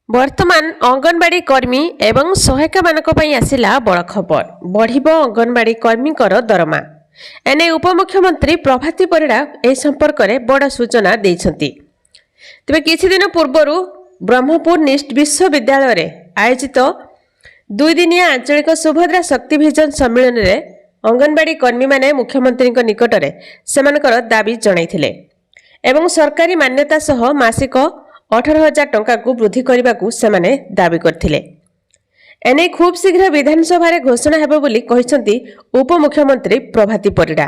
वर्तमान अंगनवाड़ी कर्मी एवं सहायिका मानक पई आसिला बड़ खबर बढ़िबो अंगनवाड़ी कर्मी दरमा एने उपमुख्यमंत्री प्रभाती परिड़ा ए संपर्क में बड़ सूचना देइछंती। तेबे किछि दिन पूर्व ब्रह्मपुर निष्ठ विश्वविद्यालय रे आयोजित 2 दिनिया आंचलिक सुभद्रा शक्तिभिजन सम्मेलन में अंगनवाड़ी कर्मी माने मुख्यमंत्री निकट में सेमानकर दाबी जणाइथिले एवं सरकारी मान्यता सह मासिक 18,000 टंका को वृद्धि करने को सेमाने दाबी करथिले। एने खूब शीघ्र विधानसभा रे घोषणा हेबो बोली कहिसंती उपमुख्यमंत्री प्रभाती परिड़ा।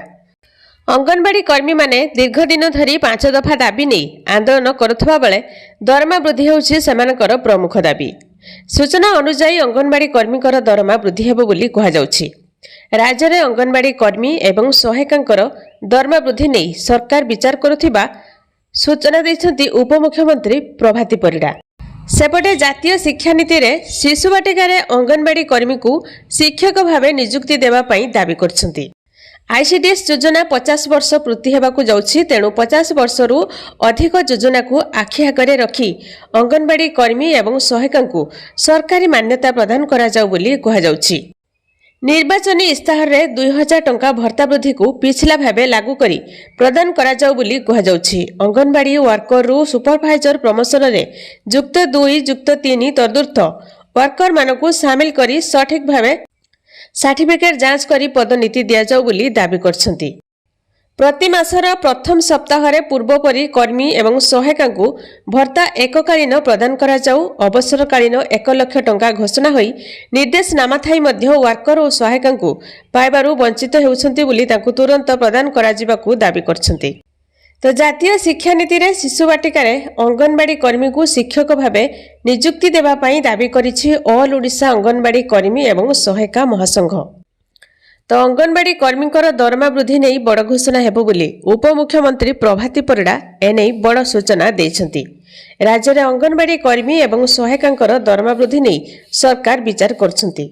अंगनवाड़ी कर्मी माने दीर्घ दिन धरी 5 दफा दाबी नहीं आंदोलन करुवा बेले दरमा वृद्धि होउछि सेमानकर प्रमुख दाबी। सूचना अनुसार अंगनवाड़ी कर्मी दरमा वृद्धि हेबो बोली कहा जाउछि। राज्य में अंगनवाड़ी कर्मी एवं सहायिकांकर दरमा वृद्धि नहीं सरकार विचार करुथिबा सूचना देइछंती उपमुख्यमंत्री प्रभाती परिड़ा। सेपटे जातीय शिक्षा नीति रे शिशु बाटिका रे अंगनवाड़ी कर्मी को शिक्षक भावे नियुक्ति देवा पई दाबी करछंती। आईसीडीएस योजना 50 वर्ष पूर्ति हेबाकू जाउछि, तेणु 50 वर्षरू अधिक योजना को आखि आगरे रखी अंगनवाड़ी कर्मी एवं सहायिका को सरकारी मान्यता प्रदान करा जाउ बोली कहा जाउछि। निर्वाचनी इस्ताहार रे 2,000 टंका भत्ता वृद्धि को पिछला भावे लागू करी प्रदान करा जाउ बोली कहा जाउछि। अंगनवाड़ी वर्कर रु सुपरवाइजर प्रमोशन रे युक्त 2 युक्त 3 तदुर्थ वर्कर मानकू शामिल करी सठिक भावे सर्टिफिकेट जांच करी पदोन्नति दिया जाउ बोली दाबी करछंती। प्रति मासर प्रथम सप्ताह रे पूर्वपरी कर्मी एवं सहायिका को भत्ता एककालीन प्रदान करा जाउ। अवसरकालीन 1 लाख टंका घोषणा होई निर्देशनामा थाई मध्य वर्कर और सहायिका को पाइबारु वंचित हेउछंती बोली तांकु तुरंत प्रदान करा जिबाकू दाबी करछंती। तो जातीय शिक्षा नीति रे शिशु बाटिका रे अंगनवाड़ी कर्मी को शिक्षक भावे नियुक्ति देबा पई दाबी करिछि ऑल ओडिशा अंगनवाड़ी कर्मी एवं सहायिका महासंघ। तो अंगनवाड़ी कर्मी दरमा वृद्धि नहीं बड़ घोषणा हेबो बोली उपमुख्यमंत्री प्रभाती परिड़ा एने बड़ सूचना देइछंती। राज्य में अंगनवाड़ी कर्मी एवं सहायिका दरमा वृद्धि नहीं सरकार विचार करछंती।